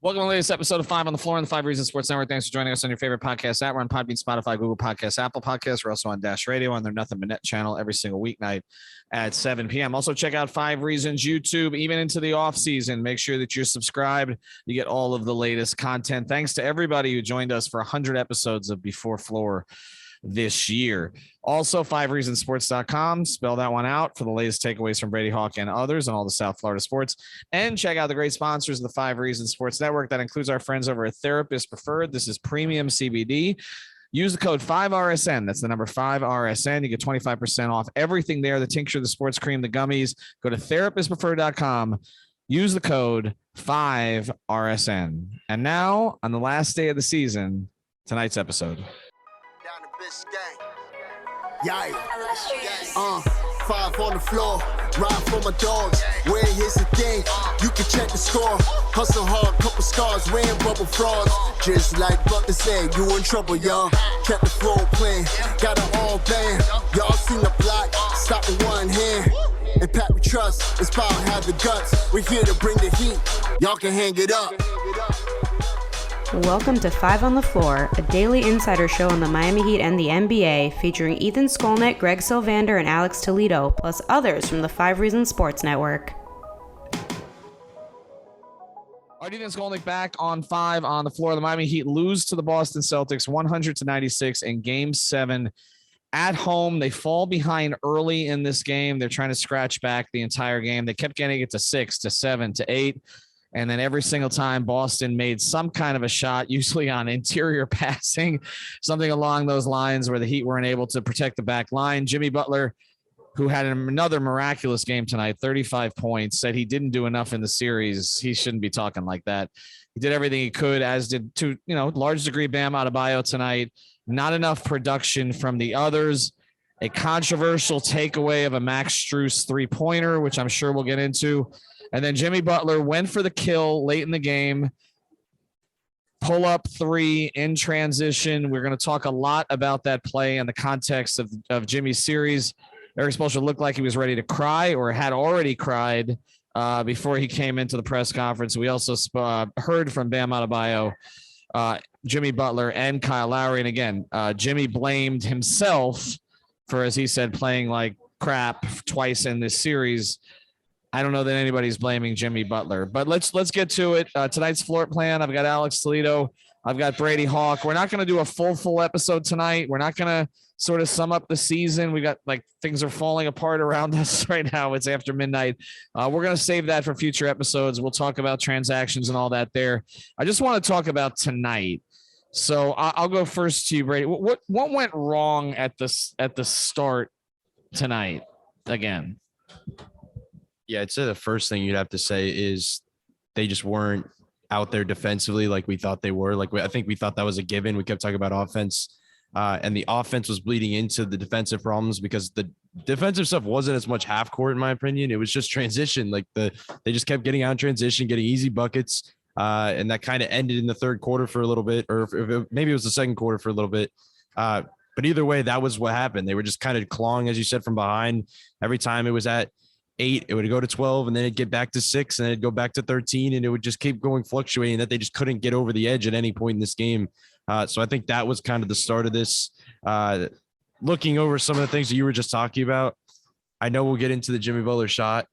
Welcome to the latest episode of 5 on the Floor on the 5 Reasons Sports Network. Thanks for joining us on your favorite podcast app. We're on Podbean, Spotify, Google Podcasts, Apple Podcasts. We're also on Dash Radio on their Nothing But Net channel every single weeknight at 7 p.m. Also, check out 5 Reasons YouTube, even into the off season. Make sure that you're subscribed. You get all of the latest content. Thanks to everybody who joined us for 100 episodes of Before Floor this year. Also, 5reasonsports.com. Spell that one out for the latest takeaways from Brady Hawk and others on all the South Florida sports. And check out the great sponsors of the 5 Reasons Sports Network. That includes our friends over at Therapist Preferred. This is premium CBD. Use the code 5RSN. That's the number 5RSN. You get 25% off everything there. The tincture, the sports cream, the gummies. Go to therapistpreferred.com. Use the code 5RSN. And now, on the last day of the season, tonight's episode. Yeah. 5 on the floor, ride for my dogs. Where here's the thing, you can check the score. Hustle hard, couple scars, wearing bubble frogs. Just like Butler said, you in trouble, y'all. Kept the floor playing, got it all banned. Y'all seen the block, stop with one hand. And Pat we trust, it's power, have the guts. We're here to bring the heat, y'all can hang it up. Welcome to 5 on the Floor, a daily insider show on the Miami Heat and the NBA, featuring Ethan Skolnick, Greg Sylvander, and Alex Toledo, plus others from the 5 Reasons Sports Network. All right, Ethan Skolnick back on 5 on the Floor. The Miami Heat lose to the Boston Celtics 100-96 in Game 7 at home. They fall behind early in this game. They're trying to scratch back the entire game. They kept getting it to 6, to 7, to 8. And then every single time Boston made some kind of a shot, usually on interior passing, something along those lines where the Heat weren't able to protect the back line. Jimmy Butler, who had another miraculous game tonight, 35 points, said he didn't do enough in the series. He shouldn't be talking like that. He did everything he could, as did, to large degree, Bam Adebayo tonight. Not enough production from the others. A controversial takeaway of a Max Strus three-pointer, which I'm sure we'll get into. And then Jimmy Butler went for the kill late in the game. Pull up 3 in transition. We're going to talk a lot about that play in the context of Jimmy's series. Erik Spoelstra looked like he was ready to cry or had already cried before he came into the press conference. We also heard from Bam Adebayo, Jimmy Butler, and Kyle Lowry. And again, Jimmy blamed himself for, as he said, playing like crap twice in this series. I don't know that anybody's blaming Jimmy Butler, but let's get to it. Tonight's floor plan. I've got Alex Toledo. I've got Brady Hawk. We're not going to do a full episode tonight. We're not going to sort of sum up the season. We got things are falling apart around us right now. It's after midnight. We're going to save that for future episodes. We'll talk about transactions and all that there. I just want to talk about tonight. So I'll go first to you, Brady. What went wrong at the start tonight again? Yeah, I'd say the first thing you'd have to say is they just weren't out there defensively like we thought they were. I think we thought that was a given. We kept talking about offense, and the offense was bleeding into the defensive problems because the defensive stuff wasn't as much half court, in my opinion. It was just transition. They just kept getting out in transition, getting easy buckets, and that kind of ended in the third quarter for a little bit, or maybe it was the second quarter for a little bit. But either way, that was what happened. They were just kind of clawing, as you said, from behind. Every time it was at 8, it would go to 12, and then it'd get back to 6, and then it'd go back to 13, and it would just keep going fluctuating, that they just couldn't get over the edge at any point in this game. So I think that was kind of the start of this. Looking over some of the things that you were just talking about, I know we'll get into the Jimmy Butler shot,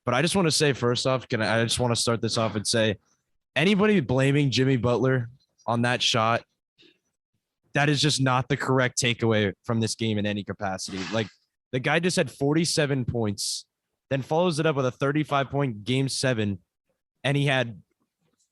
but I just want to say, first off, I just want to start this off and say, anybody blaming Jimmy Butler on that shot, that is just not the correct takeaway from this game in any capacity. The guy just had 47 points, then follows it up with a 35-point Game 7, and he had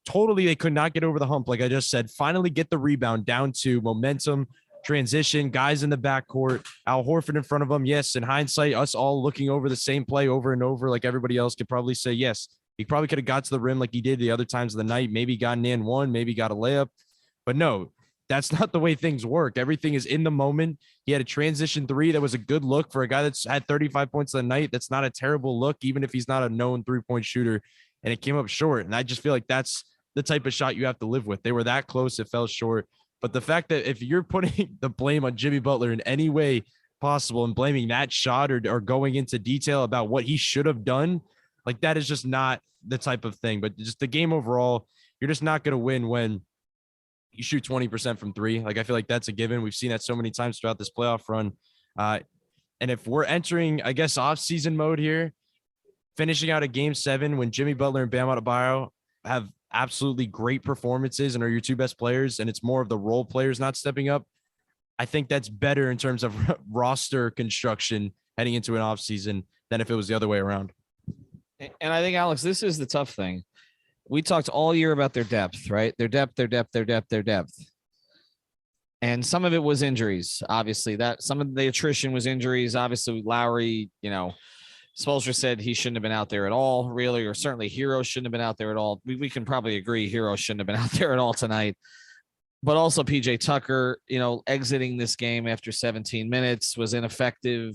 they could not get over the hump, like I just said. Finally get the rebound down to momentum, transition, guys in the backcourt, Al Horford in front of him. Yes, in hindsight, us all looking over the same play over and over, like everybody else could probably say, yes, he probably could have got to the rim like he did the other times of the night, maybe got an and one, maybe got a layup. But no, that's not the way things work. Everything is in the moment. He had a transition 3 that was a good look for a guy that's had 35 points a night. That's not a terrible look, even if he's not a known 3-point shooter, and it came up short. And I just feel like that's the type of shot you have to live with. They were that close, it fell short. But the fact that if you're putting the blame on Jimmy Butler in any way possible and blaming that shot or going into detail about what he should have done, like that is just not the type of thing. But just the game overall, you're just not going to win when you shoot 20% from three. Like, I feel like that's a given. We've seen that so many times throughout this playoff run. And if we're entering, I guess, off-season mode here, finishing out a game 7 when Jimmy Butler and Bam Adebayo have absolutely great performances and are your 2 best players, and it's more of the role players not stepping up, I think that's better in terms of roster construction heading into an offseason than if it was the other way around. And I think, Alex, this is the tough thing. We talked all year about their depth, right? Their depth. And some of it was injuries, obviously. That some of the attrition was injuries. Obviously, Lowry, Spoelstra said he shouldn't have been out there at all, really, or certainly Hero shouldn't have been out there at all. We can probably agree Hero shouldn't have been out there at all tonight. But also PJ Tucker, exiting this game after 17 minutes was ineffective.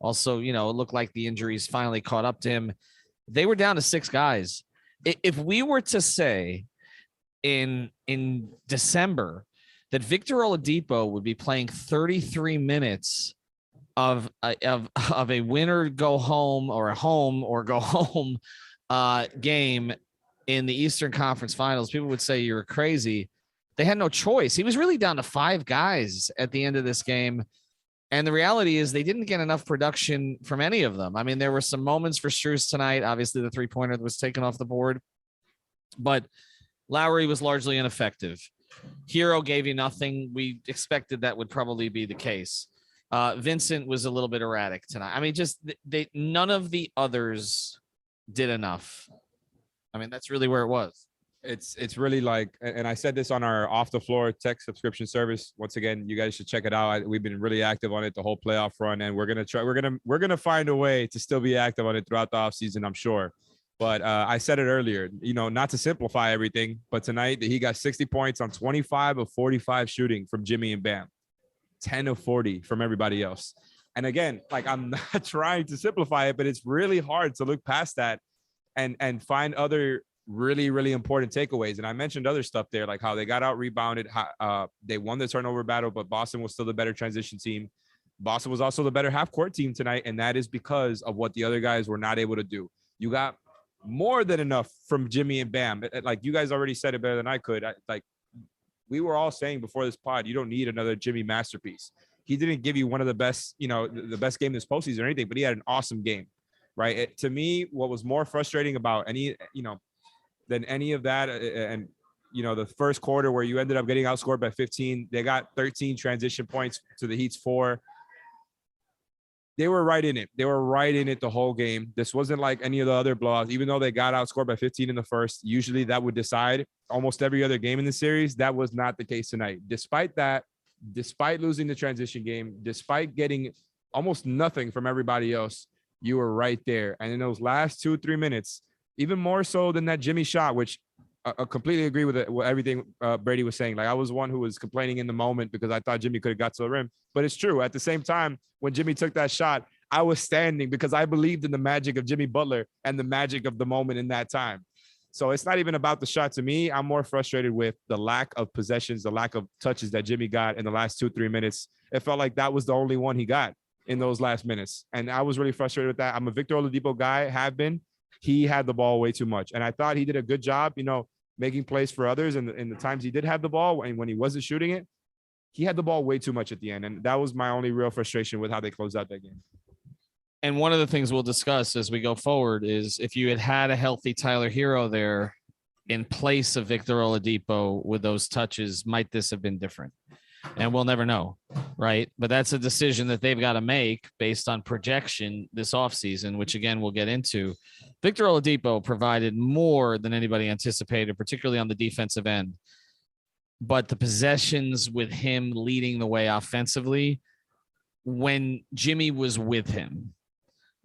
Also, it looked like the injuries finally caught up to him. They were down to 6 guys. If we were to say in December that Victor Oladipo would be playing 33 minutes of a winner go home or a home or go home game in the Eastern Conference Finals, people would say you're crazy. They had no choice. He was really down to 5 guys at the end of this game. And the reality is they didn't get enough production from any of them. I mean, there were some moments for Strus tonight. Obviously, the 3-pointer that was taken off the board. But Lowry was largely ineffective. Hero gave you nothing. We expected that would probably be the case. Vincent was a little bit erratic tonight. I mean, just none of the others did enough. I mean, that's really where it was. It's really like, and I said this on our off the floor tech subscription service. Once again, you guys should check it out. We've been really active on it the whole playoff run, and we're gonna find a way to still be active on it throughout the offseason, I'm sure. But I said it earlier, not to simplify everything, but tonight he got 60 points on 25 of 45 shooting from Jimmy and Bam, 10 of 40 from everybody else. And again, like, I'm not trying to simplify it, but it's really hard to look past that and find other really, really important takeaways. And I mentioned other stuff there, like how they got out rebounded. They won the turnover battle, but Boston was still the better transition team. Boston was also the better half court team tonight. And that is because of what the other guys were not able to do. You got more than enough from Jimmy and Bam. Like, you guys already said it better than I could. We were all saying before this pod, you don't need another Jimmy masterpiece. He didn't give you one of the best, the best game this postseason or anything, but he had an awesome game, right? To me, what was more frustrating about than any of that, and the first quarter where you ended up getting outscored by 15, they got 13 transition points to the Heat's 4. They were right in it. They were right in it the whole game. This wasn't like any of the other blowouts. Even though they got outscored by 15 in the first, usually that would decide almost every other game in the series. That was not the case tonight. Despite that, despite losing the transition game, despite getting almost nothing from everybody else, you were right there. And in those last 2-3 minutes, even more so than that Jimmy shot, which I completely agree with everything Brady was saying. Like, I was one who was complaining in the moment because I thought Jimmy could have got to the rim. But it's true. At the same time, when Jimmy took that shot, I was standing because I believed in the magic of Jimmy Butler and the magic of the moment in that time. So it's not even about the shot to me. I'm more frustrated with the lack of possessions, the lack of touches that Jimmy got in the last 2-3 minutes. It felt like that was the only one he got in those last minutes. And I was really frustrated with that. I'm a Victor Oladipo guy, have been. He had the ball way too much. And I thought he did a good job, making plays for others. And in the times he did have the ball and when he wasn't shooting it, he had the ball way too much at the end. And that was my only real frustration with how they closed out that game. And one of the things we'll discuss as we go forward is if you had a healthy Tyler Hero there in place of Victor Oladipo with those touches, might this have been different? And we'll never know, right? But that's a decision that they've got to make based on projection this offseason, which, again, we'll get into. Victor Oladipo provided more than anybody anticipated, particularly on the defensive end. But the possessions with him leading the way offensively when Jimmy was with him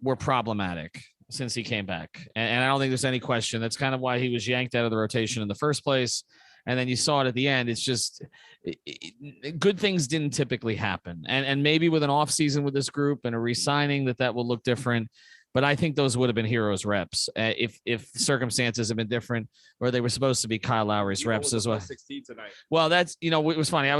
were problematic since he came back. And I don't think there's any question. That's kind of why he was yanked out of the rotation in the first place. And then you saw it at the end. It's just good things didn't typically happen. And maybe with an offseason with this group and a re-signing that will look different. But I think those would have been Heroes reps if circumstances have been different, or they were supposed to be Kyle Lowry's reps as well. 16 tonight. Well, that's, it was funny.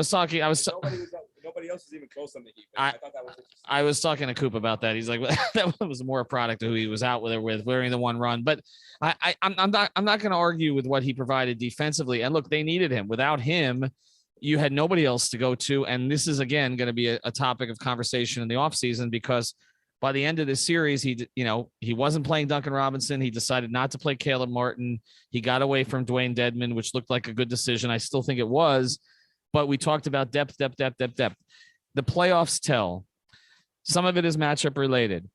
nobody else is even close on the Heat. I thought that was interesting. I was talking to Coop about that. He's like, that was more a product of who he was out with wearing the one run. But I'm not going to argue with what he provided defensively. And look, they needed him. Without him, you had nobody else to go to. And this is, again, going to be a topic of conversation in the offseason, because by the end of this series, he wasn't playing Duncan Robinson. He decided not to play Caleb Martin. He got away from Dwayne Dedmon, which looked like a good decision. I still think it was, but we talked about depth. The playoffs tell. Some of it is matchup related,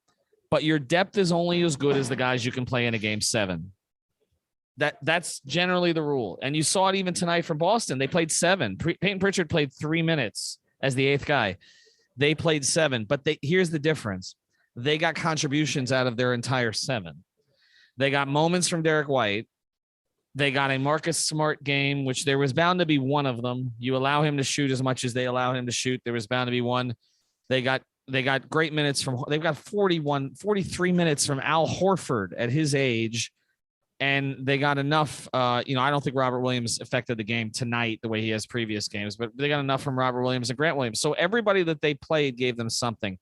but your depth is only as good as the guys you can play in a game 7. That's generally the rule. And you saw it even tonight from Boston. They played 7. Peyton Pritchard played 3 minutes as the 8th guy. They played 7, but here's the difference. They got contributions out of their entire 7. They got moments from Derek White. They got a Marcus Smart game, which there was bound to be one of them. You allow him to shoot as much as they allow him to shoot. There was bound to be one. They got great minutes they've got 43 minutes from Al Horford at his age. And they got enough, I don't think Robert Williams affected the game tonight the way he has previous games, but they got enough from Robert Williams and Grant Williams. So everybody that they played gave them something.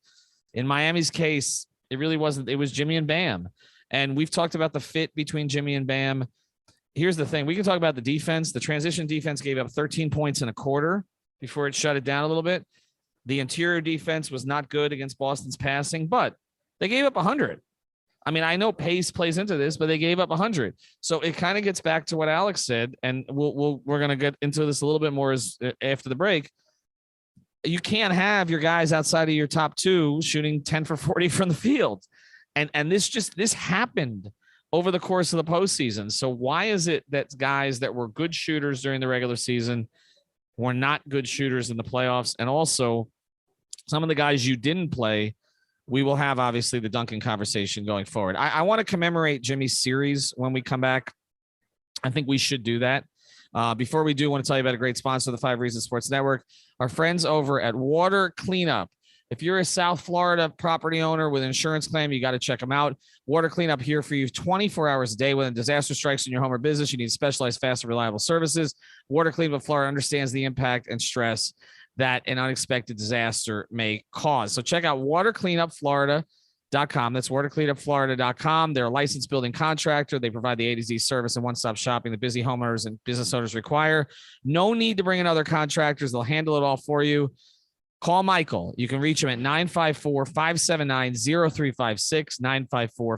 In Miami's case, it really wasn't. It was Jimmy and Bam. And we've talked about the fit between Jimmy and Bam. Here's the thing. We can talk about the defense. The transition defense gave up 13 points in a quarter before it shut it down a little bit. The interior defense was not good against Boston's passing, but they gave up 100. I mean, I know pace plays into this, but they gave up 100. So it kind of gets back to what Alex said, and we're going to get into this a little bit more after the break. You can't have your guys outside of your top 2 shooting 10 for 40 from the field. And this happened over the course of the postseason. So why is it that guys that were good shooters during the regular season were not good shooters in the playoffs? And also some of the guys you didn't play, we will have obviously the Duncan conversation going forward. I want to commemorate Jimmy's series when we come back. I think we should do that. Before we do, I want to tell you about a great sponsor of the 5 Reasons Sports Network, our friends over at Water Cleanup. If you're a South Florida property owner with an insurance claim, you got to check them out. Water Cleanup here for you 24 hours a day. When a disaster strikes in your home or business, you need specialized, fast, and reliable services. Water Cleanup Florida understands the impact and stress that an unexpected disaster may cause. So check out watercleanupflorida.com. That's watercleanupflorida.com. They're a licensed building contractor. They provide the A to Z service and one-stop shopping that busy homeowners and business owners require. No need to bring in other contractors. They'll handle it all for you. Call Michael. You can reach him at 954-579-0356,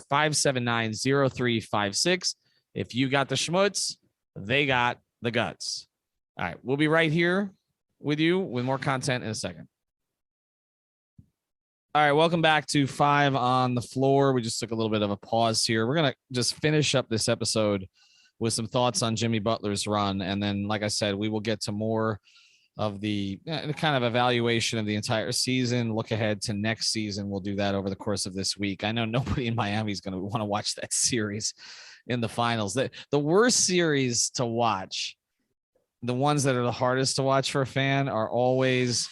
954-579-0356. If you got the schmutz, they got the guts. All right, we'll be right here with you with more content in a second. All right, welcome back to 5 on the Floor. We just took a little bit of a pause here. We're going to just finish up this episode with some thoughts on Jimmy Butler's run. And then, like I said, we will get to more of the kind of evaluation of the entire season, look ahead to next season. We'll do that over the course of this week. I know nobody in Miami is going to want to watch that series in the finals. The worst series to watch, the ones that are the hardest to watch for a fan, are always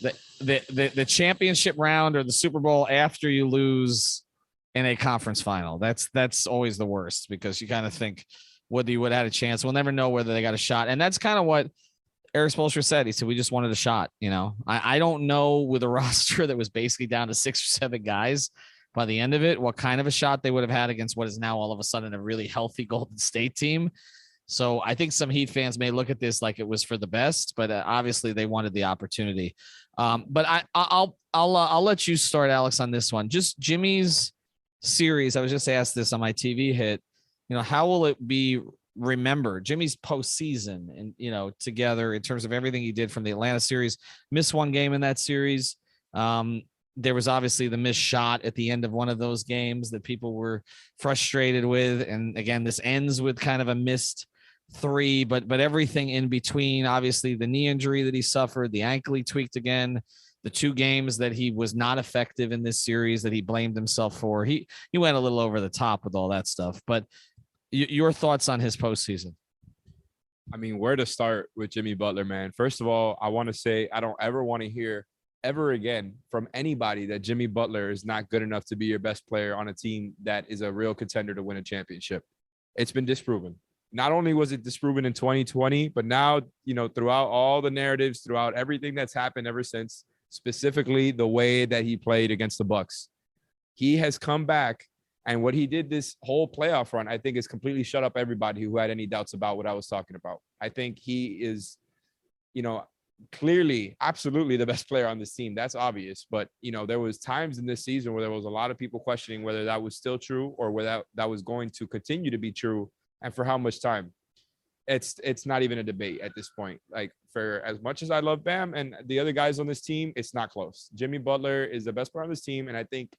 the championship round or the Super Bowl after you lose in a conference final. That's always the worst, because you kind of think whether you would have had a chance. We'll never know whether they got a shot. And that's kind of what Erik Spoelstra said. He said, we just wanted a shot. I don't know, with a roster that was basically down to 6 or 7 guys by the end of it, what kind of a shot they would have had against what is now all of a sudden a really healthy Golden State team. So I think some Heat fans may look at this like it was for the best, but obviously they wanted the opportunity. But I'll let you start, Alex, on this one. Just Jimmy's series. I was just asked this on my TV hit. How will it be remembered? Jimmy's postseason and together in terms of everything he did from the Atlanta series. Missed one game in that series. There was obviously the missed shot at the end of one of those games that people were frustrated with. And again, this ends with kind of a missed 3, but everything in between, obviously the knee injury that he suffered, the ankle he tweaked again, the 2 games that he was not effective in this series that he blamed himself for. He went a little over the top with all that stuff, but your thoughts on his postseason? I mean, where to start with Jimmy Butler, man? First of all, I want to say I don't ever want to hear ever again from anybody that Jimmy Butler is not good enough to be your best player on a team that is a real contender to win a championship. It's been disproven. not only was it disproven in 2020, but now, throughout all the narratives, throughout everything that's happened ever since, specifically the way that he played against the Bucks, he has come back. And what he did this whole playoff run, I think, is completely shut up everybody who had any doubts about what I was talking about. I think he is, clearly, absolutely the best player on this team. That's obvious. But, there was times in this season where there was a lot of people questioning whether that was still true or whether that was going to continue to be true and for how much time. It's not even a debate at this point. Like, for as much as I love Bam and the other guys on this team, it's not close. Jimmy Butler is the best player on this team, and I think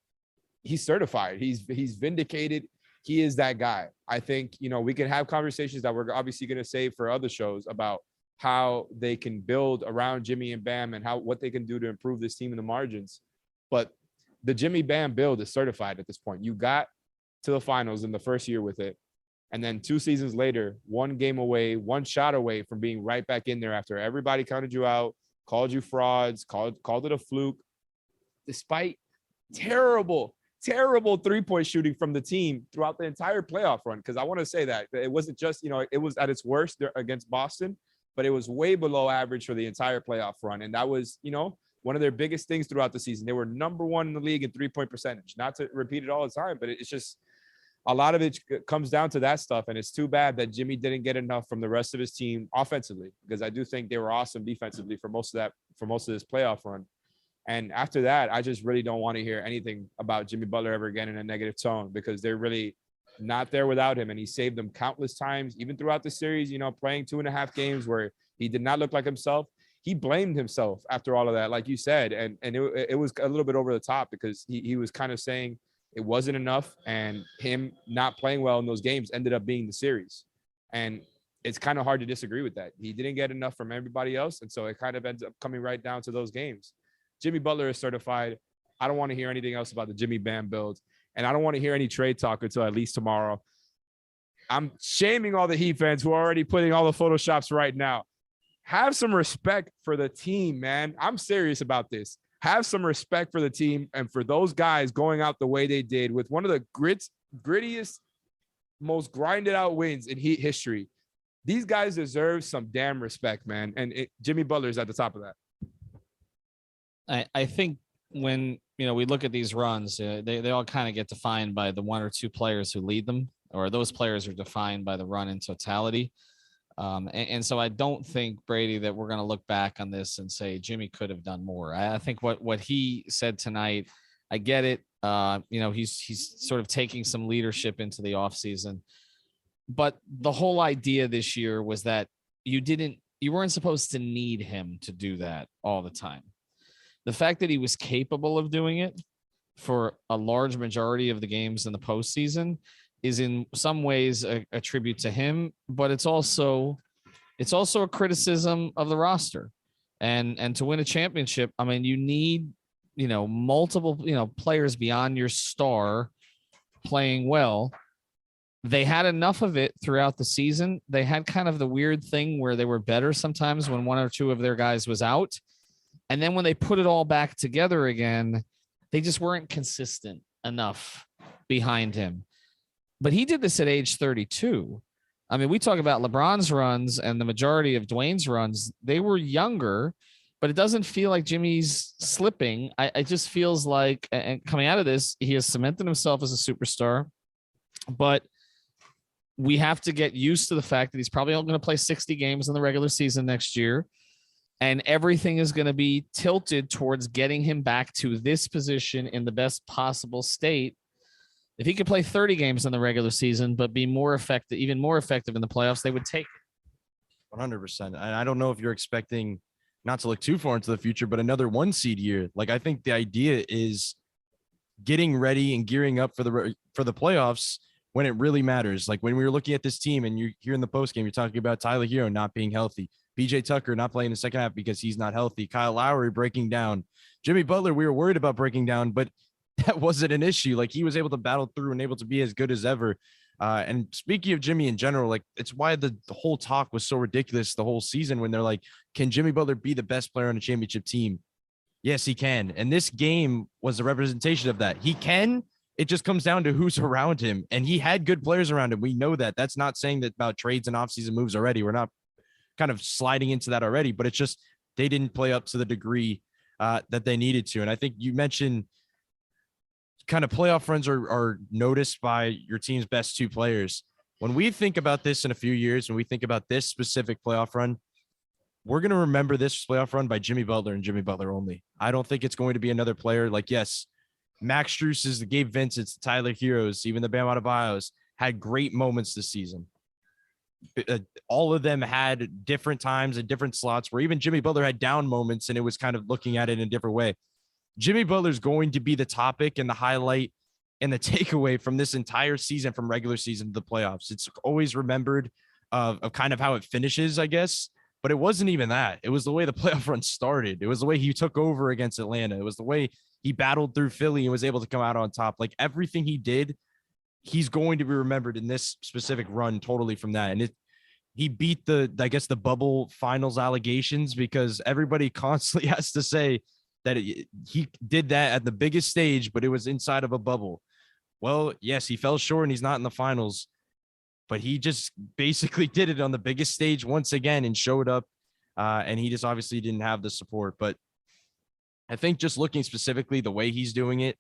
he's certified. He's vindicated. He is that guy. I think, we can have conversations that we're obviously going to save for other shows about how they can build around Jimmy and Bam and what they can do to improve this team in the margins. But the Jimmy Bam build is certified at this point. You got to the finals in the first year with it. And then 2 seasons later, 1 game away, 1 shot away from being right back in there after everybody counted you out, called you frauds, called it a fluke, despite terrible 3-point shooting from the team throughout the entire playoff run. Because I want to say that it wasn't just, it was at its worst against Boston, but it was way below average for the entire playoff run. And that was, one of their biggest things throughout the season. They were number 1 in the league in 3-point percentage. Not to repeat it all the time, but it's just, a lot of it comes down to that stuff. And it's too bad that Jimmy didn't get enough from the rest of his team offensively, because I do think they were awesome defensively for most of this playoff run. And after that, I just really don't want to hear anything about Jimmy Butler ever again in a negative tone, because they're really not there without him. And he saved them countless times, even throughout the series, playing 2.5 games where he did not look like himself. He blamed himself after all of that, like you said. And it was a little bit over the top, because he was kind of saying it wasn't enough, and him not playing well in those games ended up being the series. And it's kind of hard to disagree with that. He didn't get enough from everybody else. And so it kind of ends up coming right down to those games. Jimmy Butler is certified. I don't want to hear anything else about the Jimmy Bam build. And I don't want to hear any trade talk until at least tomorrow. I'm shaming all the Heat fans who are already putting all the Photoshops right now. Have some respect for the team, man. I'm serious about this. Have some respect for the team and for those guys going out the way they did with one of the grittiest, most grinded out wins in Heat history. These guys deserve some damn respect, man. And Jimmy Butler is at the top of that. I think when, we look at these runs, they all kind of get defined by the 1 or 2 players who lead them, or those players are defined by the run in totality. And so I don't think, Brady, that we're going to look back on this and say Jimmy could have done more. I think what he said tonight, I get it. He's sort of taking some leadership into the offseason. But the whole idea this year was that you weren't supposed to need him to do that all the time. The fact that he was capable of doing it for a large majority of the games in the postseason is in some ways a tribute to him, but it's also a criticism of the roster. And to win a championship, I mean, you need, multiple, players beyond your star playing well. They had enough of it throughout the season. They had kind of the weird thing where they were better sometimes when 1 or 2 of their guys was out. And then when they put it all back together again, they just weren't consistent enough behind him. But he did this at age 32. I mean, we talk about LeBron's runs and the majority of Dwayne's runs. They were younger, but it doesn't feel like Jimmy's slipping. It just feels like, and coming out of this, he has cemented himself as a superstar. But we have to get used to the fact that he's probably only going to play 60 games in the regular season next year. And everything is going to be tilted towards getting him back to this position in the best possible state. If he could play 30 games in the regular season, but be more effective, even more effective in the playoffs, they would take it. 100%. And I don't know if you're expecting, not to look too far into the future, but another 1 seed year. Like, I think the idea is getting ready and gearing up for the playoffs when it really matters. Like, when we were looking at this team and you're here in the post game, you're talking about Tyler Hero not being healthy, PJ Tucker not playing the second half because he's not healthy, Kyle Lowry breaking down, Jimmy Butler, we were worried about breaking down, but that wasn't an issue. Like, he was able to battle through and able to be as good as ever. And speaking of Jimmy in general, like, it's why the whole talk was so ridiculous the whole season when they're like, can Jimmy Butler be the best player on a championship team? Yes, he can. And this game was a representation of that. He can it just comes down to who's around him. And he had good players around him. We know that. That's not saying that about trades and offseason moves already. We're not kind of sliding into that already, but it's just they didn't play up to the degree that they needed to. And I think you mentioned kind of playoff runs are noticed by your team's best two players. When we think about this in a few years, when we think about this specific playoff run, we're going to remember this playoff run by Jimmy Butler and Jimmy Butler only. I don't think it's going to be another player. Like, yes, Max Struess's, the Gabe Vincent's, the Tyler Heroes, even the Bam Adebayos had great moments this season. All of them had different times and different slots where even Jimmy Butler had down moments and it was kind of looking at it in a different way. Jimmy Butler's going to be the topic and the highlight and the takeaway from this entire season, from regular season to the playoffs. It's always remembered of kind of how it finishes, I guess, but it wasn't even that. It was the way the playoff run started. It was the way he took over against Atlanta. It was the way he battled through Philly and was able to come out on top. Like, everything he did, he's going to be remembered in this specific run totally from that. And he beat the bubble finals allegations, because everybody constantly has to say that he did that at the biggest stage, but it was inside of a bubble. Well, yes, he fell short and he's not in the finals, but he just basically did it on the biggest stage once again and showed up. And he just obviously didn't have the support. But I think just looking specifically the way he's doing it,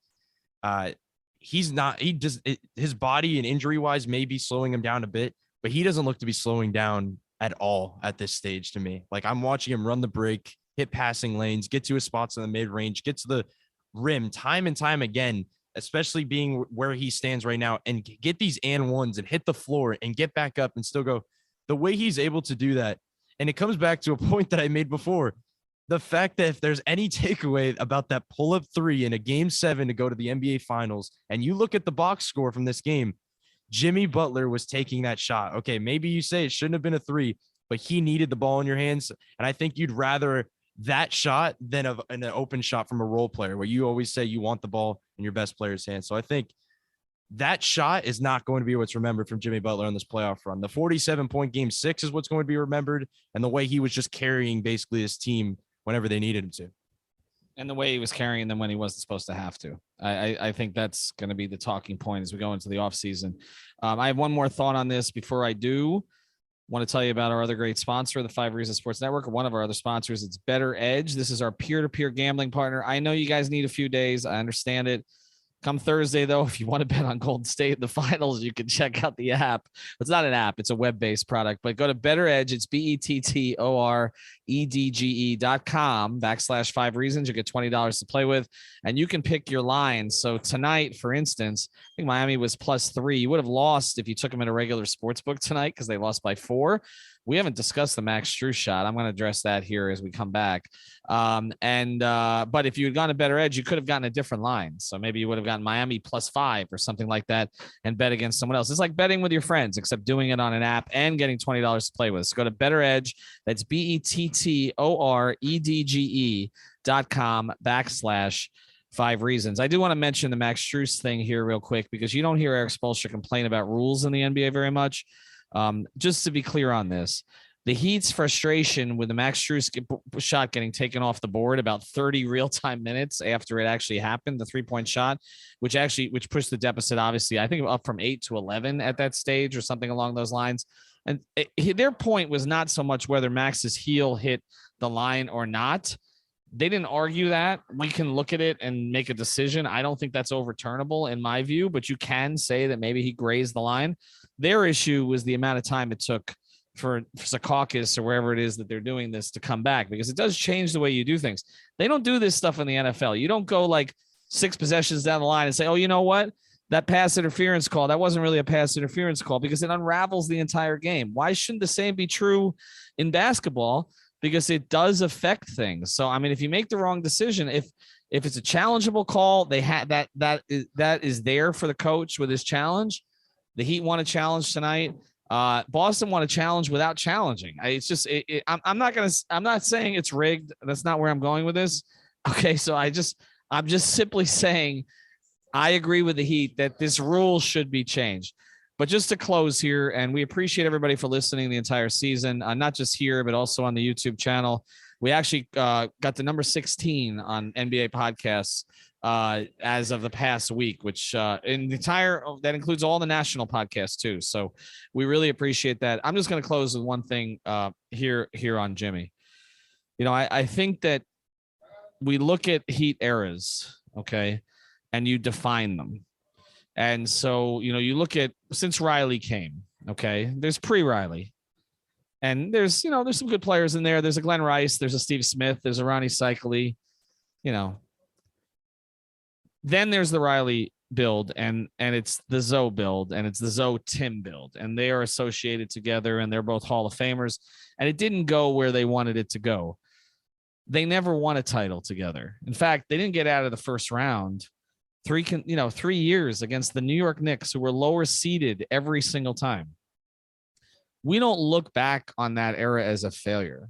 his body and injury wise may be slowing him down a bit, but he doesn't look to be slowing down at all at this stage to me. Like, I'm watching him run the break, hit passing lanes, get to his spots in the mid range, get to the rim time and time again, especially being where he stands right now, and get these and ones and hit the floor and get back up and still go. The way he's able to do that. And it comes back to a point that I made before. The fact that if there's any takeaway about that pull-up three in a game 7 to go to the NBA finals, and you look at the box score from this game, Jimmy Butler was taking that shot. Okay, maybe you say it shouldn't have been a 3, but he needed the ball in your hands. And I think you'd rather that shot than an open shot from a role player, where you always say you want the ball in your best player's hands. So I think that shot is not going to be what's remembered from Jimmy Butler on this playoff run. The 47-point game 6 is what's going to be remembered, and the way he was just carrying basically his team whenever they needed him to. And the way he was carrying them when he wasn't supposed to have to. I think that's going to be the talking point as we go into the offseason. I have one more thought on this before I do. Want to tell you about our other great sponsor, the 5 Reasons Sports Network. One of our other sponsors, it's Better Edge. This is our peer-to-peer gambling partner. I know you guys need a few days. I understand it. Come Thursday, though, if you want to bet on Golden State in the finals, you can check out the app. It's not an app. It's a web-based product. But go to Better Edge. It's BettorEdge.com/5 Reasons. You get $20 to play with, and you can pick your lines. So tonight, for instance, I think Miami was +3. You would have lost if you took them in a regular sports book tonight, because they lost by 4. We haven't discussed the Max Strus shot. I'm going to address that here as we come back. But if you had gone to Better Edge, you could have gotten a different line. So maybe you would have gotten Miami +5 or something like that and bet against someone else. It's like betting with your friends, except doing it on an app and getting $20 to play with. So go to Better Edge. That's BettorEdge.com/5 Reasons. I do want to mention the Max Strus thing here real quick, because you don't hear Erik Spoelstra complain about rules in the NBA very much. Just to be clear on this, the Heat's frustration with the Max Strus shot getting taken off the board about 30 real-time minutes after it actually happened, the 3-point shot, which pushed the deficit, obviously, I think up from 8 to 11 at that stage or something along those lines. And their point was not so much whether Max's heel hit the line or not. They didn't argue that. We can look at it and make a decision. I don't think that's overturnable in my view, but you can say that maybe he grazed the line. Their issue was the amount of time it took for Secaucus or wherever it is that they're doing this to come back, because it does change the way you do things. They don't do this stuff in the NFL. You don't go like 6 possessions down the line and say, oh, you know what? That pass interference call, that wasn't really a pass interference call, because it unravels the entire game. Why shouldn't the same be true in basketball? Because it does affect things. So, I mean, if you make the wrong decision, if it's a challengeable call, they had that is there for the coach with his challenge. The Heat want a challenge tonight. Boston want a challenge without challenging. I'm not saying it's rigged. That's not where I'm going with this. Okay. So I'm just simply saying, I agree with the Heat that this rule should be changed. But just to close here, and we appreciate everybody for listening the entire season, not just here, but also on the YouTube channel. We actually got to number 16 on NBA podcasts as of the past week, which in the entire that includes all the national podcasts too. So we really appreciate that. I'm just going to close with one thing here on Jimmy. You know, I think that we look at Heat eras, okay, and you define them. And so, you know, you look at since Riley came, okay, there's pre-Riley. And there's, you know, there's some good players in there. There's a Glenn Rice, there's a Steve Smith, there's a Ronnie Cycli, you know. Then there's the Riley build, and it's the Zoe build, and it's the Zoe Tim build, and they are associated together, and they're both Hall of Famers. And it didn't go where they wanted it to go. They never won a title together. In fact, they didn't get out of the first round 3 years against the New York Knicks, who were lower seeded every single time. We don't look back on that era as a failure.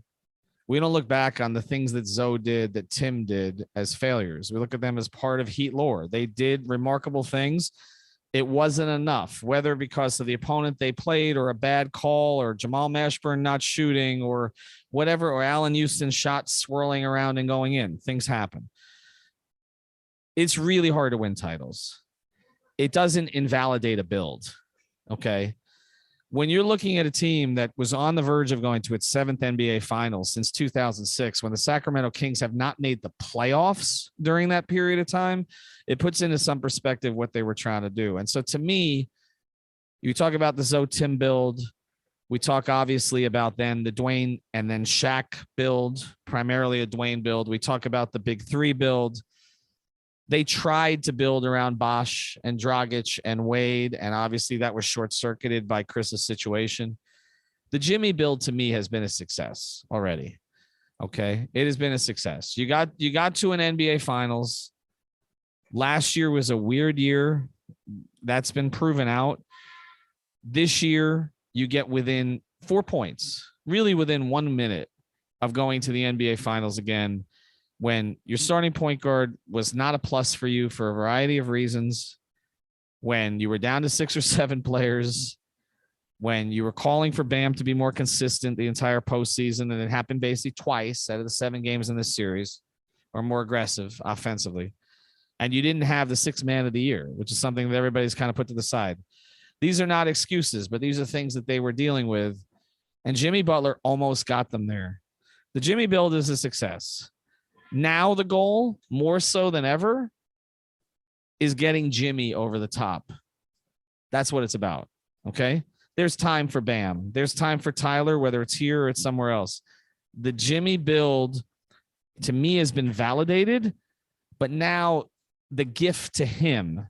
We don't look back on the things that Zoe did, that Tim did as failures. We look at them as part of Heat lore. They did remarkable things. It wasn't enough, whether because of the opponent they played or a bad call or Jamal Mashburn not shooting or whatever, or Allen Houston shot swirling around and going in. Things happen. It's really hard to win titles. It doesn't invalidate a build, okay? When you're looking at a team that was on the verge of going to its 7th NBA Finals since 2006, when the Sacramento Kings have not made the playoffs during that period of time, it puts into some perspective what they were trying to do. And so to me, you talk about the Zoe Tim build. We talk obviously about then the Dwayne and then Shaq build, primarily a Dwayne build. We talk about the Big Three build. They tried to build around Bosh and Dragic and Wade, and obviously that was short-circuited by Chris's situation. The Jimmy build to me has been a success already. Okay, it has been a success. You got to an NBA Finals. Last year was a weird year. That's been proven out. This year, you get within 4 points, really within 1 minute of going to the NBA Finals again, when your starting point guard was not a plus for you for a variety of reasons, when you were down to 6 or 7 players, when you were calling for Bam to be more consistent the entire postseason, and it happened basically twice out of the 7 games in this series, or more aggressive offensively, and you didn't have the 6th man of the year, which is something that everybody's kind of put to the side. These are not excuses, but these are things that they were dealing with, and Jimmy Butler almost got them there. The Jimmy build is a success. Now the goal, more so than ever, is getting Jimmy over the top. That's what it's about, okay? There's time for Bam. There's time for Tyler, whether it's here or it's somewhere else. The Jimmy build, to me, has been validated, but now the gift to him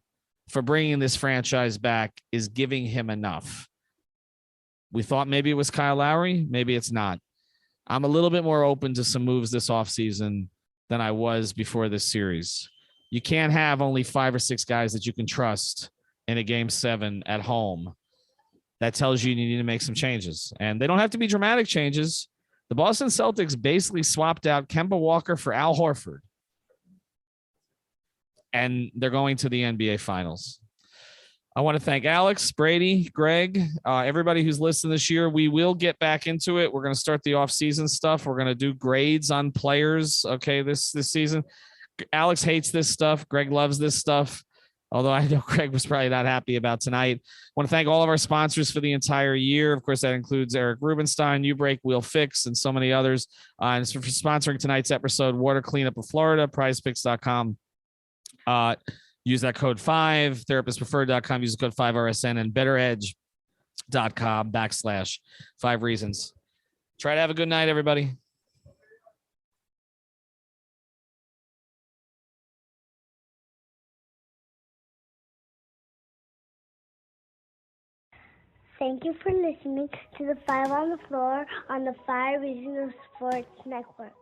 for bringing this franchise back is giving him enough. We thought maybe it was Kyle Lowry. Maybe it's not. I'm a little bit more open to some moves this offseason than I was before this series. You can't have only 5 or 6 guys that you can trust in a game 7 at home. That tells you need to make some changes. And they don't have to be dramatic changes. The Boston Celtics basically swapped out Kemba Walker for Al Horford. And they're going to the NBA Finals. I want to thank Alex, Brady, Greg, everybody who's listened this year. We will get back into it. We're going to start the off-season stuff. We're going to do grades on players, okay, this season. Alex hates this stuff. Greg loves this stuff, although I know Greg was probably not happy about tonight. I want to thank all of our sponsors for the entire year. Of course, that includes Eric Rubenstein, U-Break, Wheel Fix, and so many others. And so for sponsoring tonight's episode, Water Cleanup of Florida, prizepicks.com. Use that code 5, therapistpreferred.com. Use the code 5RSN and betteredge.com/5 reasons. Try to have a good night, everybody. Thank you for listening to the 5 on the Floor on the 5 Reasons Sports Network.